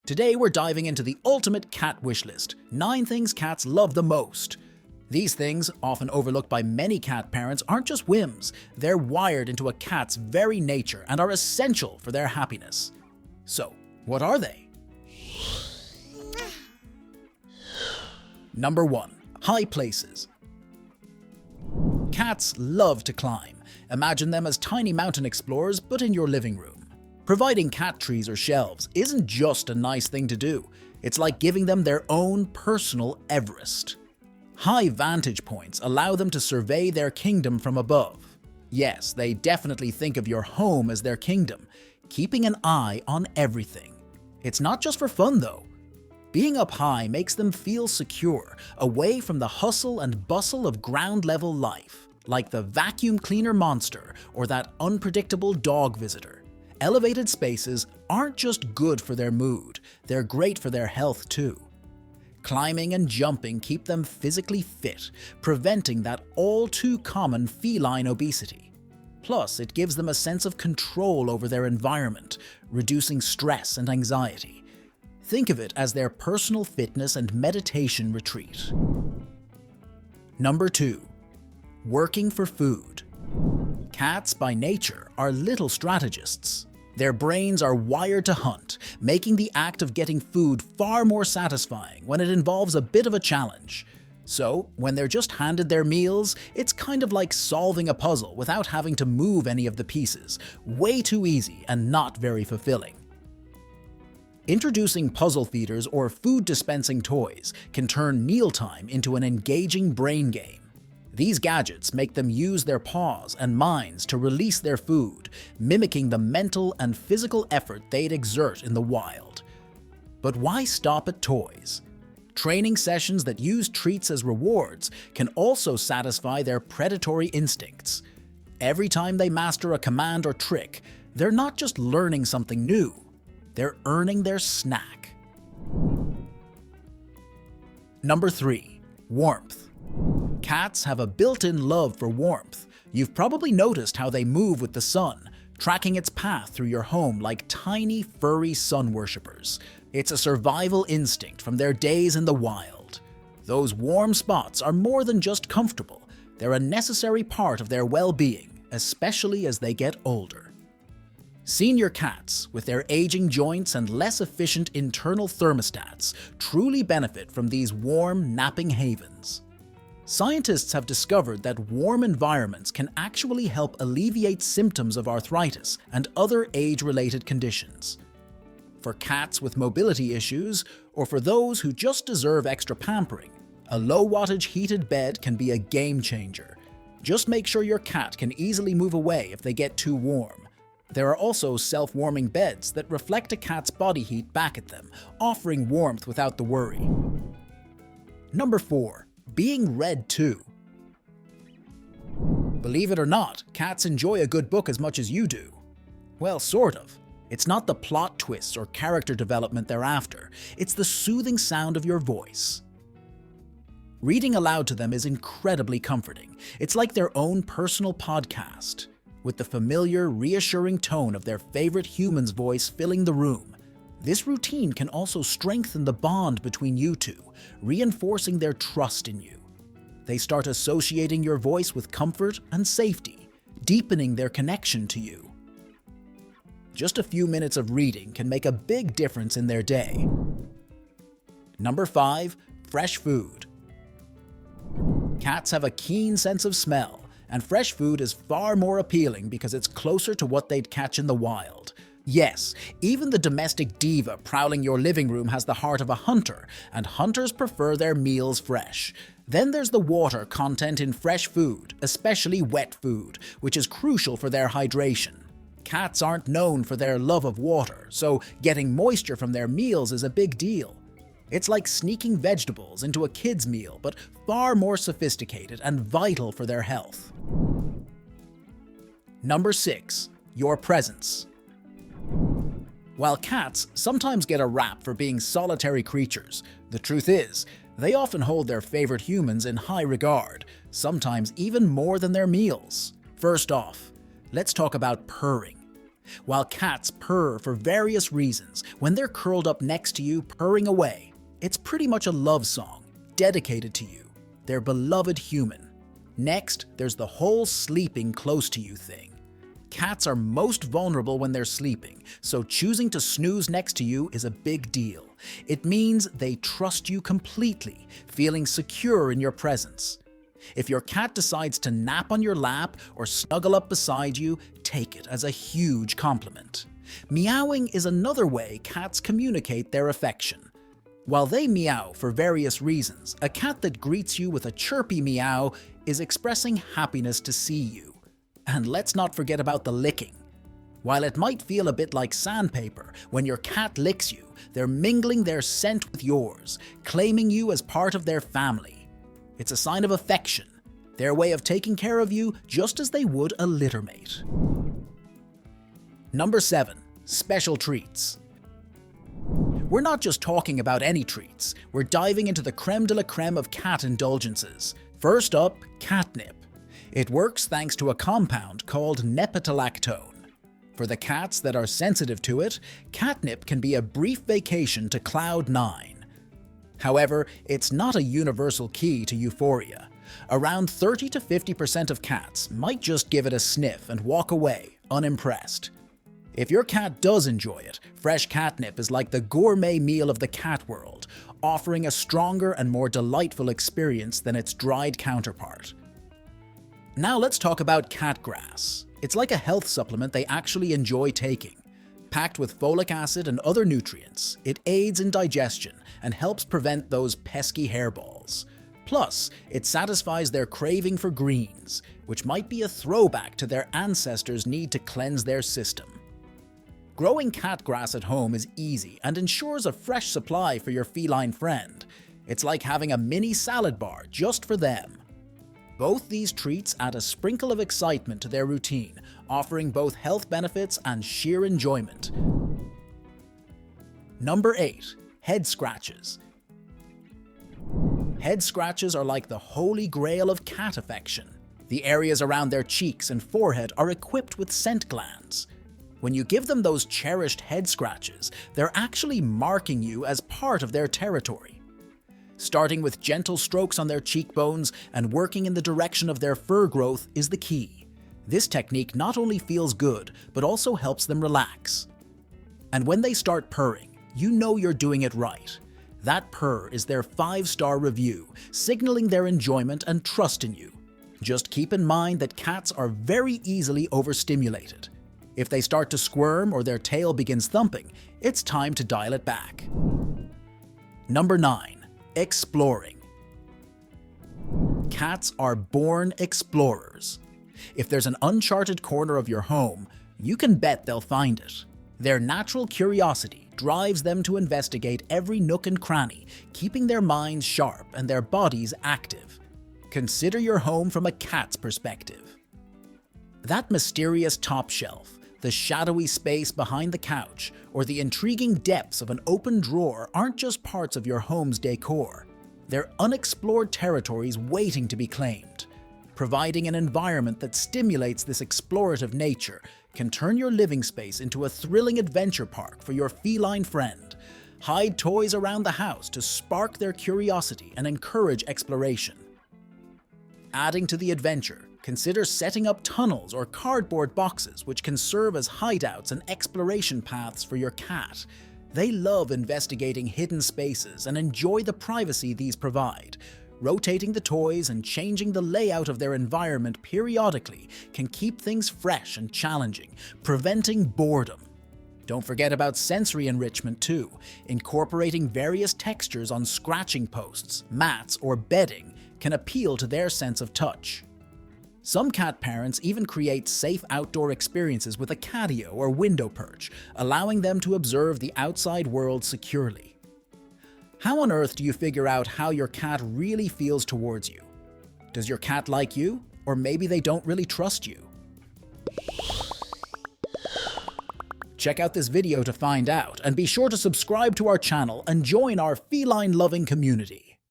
Today we're diving into the ultimate cat wish list, 9 things cats love the most. These things, often overlooked by many cat parents, aren't just whims. They're wired into a cat's very nature and are essential for their happiness. So, what are they? Number 1. High places. Cats love to climb. Imagine them as tiny mountain explorers, but in your living room. Providing cat trees or shelves isn't just a nice thing to do. It's like giving them their own personal Everest. High vantage points allow them to survey their kingdom from above. Yes, they definitely think of your home as their kingdom, keeping an eye on everything. It's not just for fun though. Being up high makes them feel secure, away from the hustle and bustle of ground-level life, like the vacuum cleaner monster or that unpredictable dog visitor. Elevated spaces aren't just good for their mood, they're great for their health too. Climbing and jumping keep them physically fit, preventing that all-too-common feline obesity. Plus, it gives them a sense of control over their environment, reducing stress and anxiety. Think of it as their personal fitness and meditation retreat. Number 2. Working for food. Cats, by nature, are little strategists. Their brains are wired to hunt, making the act of getting food far more satisfying when it involves a bit of a challenge. So, when they're just handed their meals, it's kind of like solving a puzzle without having to move any of the pieces. Way too easy and not very fulfilling. Introducing puzzle feeders or food dispensing toys can turn mealtime into an engaging brain game. These gadgets make them use their paws and minds to release their food, mimicking the mental and physical effort they'd exert in the wild. But why stop at toys? Training sessions that use treats as rewards can also satisfy their predatory instincts. Every time they master a command or trick, they're not just learning something new, they're earning their snack. Number 3. Warmth. Cats have a built-in love for warmth. You've probably noticed how they move with the sun, tracking its path through your home like tiny, furry sun worshippers. It's a survival instinct from their days in the wild. Those warm spots are more than just comfortable. They're a necessary part of their well-being, especially as they get older. Senior cats, with their aging joints and less efficient internal thermostats, truly benefit from these warm, napping havens. Scientists have discovered that warm environments can actually help alleviate symptoms of arthritis and other age-related conditions. For cats with mobility issues, or for those who just deserve extra pampering, a low-wattage heated bed can be a game-changer. Just make sure your cat can easily move away if they get too warm. There are also self-warming beds that reflect a cat's body heat back at them, offering warmth without the worry. Number 4. Being read to. Believe it or not, cats enjoy a good book as much as you do. Well, sort of. It's not the plot twists or character development they're after, it's the soothing sound of your voice. Reading aloud to them is incredibly comforting. It's like their own personal podcast, with the familiar, reassuring tone of their favorite human's voice filling the room. This routine can also strengthen the bond between you two, reinforcing their trust in you. They start associating your voice with comfort and safety, deepening their connection to you. Just a few minutes of reading can make a big difference in their day. Number 5. Fresh food. Cats have a keen sense of smell, and fresh food is far more appealing because it's closer to what they'd catch in the wild. Yes, even the domestic diva prowling your living room has the heart of a hunter, and hunters prefer their meals fresh. Then there's the water content in fresh food, especially wet food, which is crucial for their hydration. Cats aren't known for their love of water, so getting moisture from their meals is a big deal. It's like sneaking vegetables into a kid's meal, but far more sophisticated and vital for their health. Number 6. Your presence. While cats sometimes get a rap for being solitary creatures, the truth is, they often hold their favorite humans in high regard, sometimes even more than their meals. First off, let's talk about purring. While cats purr for various reasons, when they're curled up next to you purring away, it's pretty much a love song dedicated to you, their beloved human. Next, there's the whole sleeping close to you thing. Cats are most vulnerable when they're sleeping, so choosing to snooze next to you is a big deal. It means they trust you completely, feeling secure in your presence. If your cat decides to nap on your lap or snuggle up beside you, take it as a huge compliment. Meowing is another way cats communicate their affection. While they meow for various reasons, a cat that greets you with a chirpy meow is expressing happiness to see you. And let's not forget about the licking. While it might feel a bit like sandpaper, when your cat licks you, they're mingling their scent with yours, claiming you as part of their family. It's a sign of affection, their way of taking care of you just as they would a littermate. Number 7. Special treats. We're not just talking about any treats, we're diving into the creme de la creme of cat indulgences. First up, catnip. It works thanks to a compound called nepetalactone. For the cats that are sensitive to it, catnip can be a brief vacation to cloud 9. However, it's not a universal key to euphoria. Around 30 to 50% of cats might just give it a sniff and walk away, unimpressed. If your cat does enjoy it, fresh catnip is like the gourmet meal of the cat world, offering a stronger and more delightful experience than its dried counterpart. Now let's talk about cat grass. It's like a health supplement they actually enjoy taking. Packed with folic acid and other nutrients, it aids in digestion and helps prevent those pesky hairballs. Plus, it satisfies their craving for greens, which might be a throwback to their ancestors' need to cleanse their system. Growing cat grass at home is easy and ensures a fresh supply for your feline friend. It's like having a mini salad bar just for them. Both these treats add a sprinkle of excitement to their routine, offering both health benefits and sheer enjoyment. Number 8. Head scratches. Head scratches are like the holy grail of cat affection. The areas around their cheeks and forehead are equipped with scent glands. When you give them those cherished head scratches, they're actually marking you as part of their territory. Starting with gentle strokes on their cheekbones and working in the direction of their fur growth is the key. This technique not only feels good, but also helps them relax. And when they start purring, you know you're doing it right. That purr is their 5-star review, signaling their enjoyment and trust in you. Just keep in mind that cats are very easily overstimulated. If they start to squirm or their tail begins thumping, it's time to dial it back. Number 9. Exploring. Cats are born explorers. If there's an uncharted corner of your home, you can bet they'll find it. Their natural curiosity drives them to investigate every nook and cranny, keeping their minds sharp and their bodies active. Consider your home from a cat's perspective. That mysterious top shelf, the shadowy space behind the couch, or the intriguing depths of an open drawer aren't just parts of your home's decor. They're unexplored territories waiting to be claimed. Providing an environment that stimulates this explorative nature can turn your living space into a thrilling adventure park for your feline friend. Hide toys around the house to spark their curiosity and encourage exploration. Adding to the adventure, consider setting up tunnels or cardboard boxes which can serve as hideouts and exploration paths for your cat. They love investigating hidden spaces and enjoy the privacy these provide. Rotating the toys and changing the layout of their environment periodically can keep things fresh and challenging, preventing boredom. Don't forget about sensory enrichment too. Incorporating various textures on scratching posts, mats, or bedding can appeal to their sense of touch. Some cat parents even create safe outdoor experiences with a catio or window perch, allowing them to observe the outside world securely. How on earth do you figure out how your cat really feels towards you? Does your cat like you? Or maybe they don't really trust you? Check out this video to find out, and be sure to subscribe to our channel and join our feline-loving community.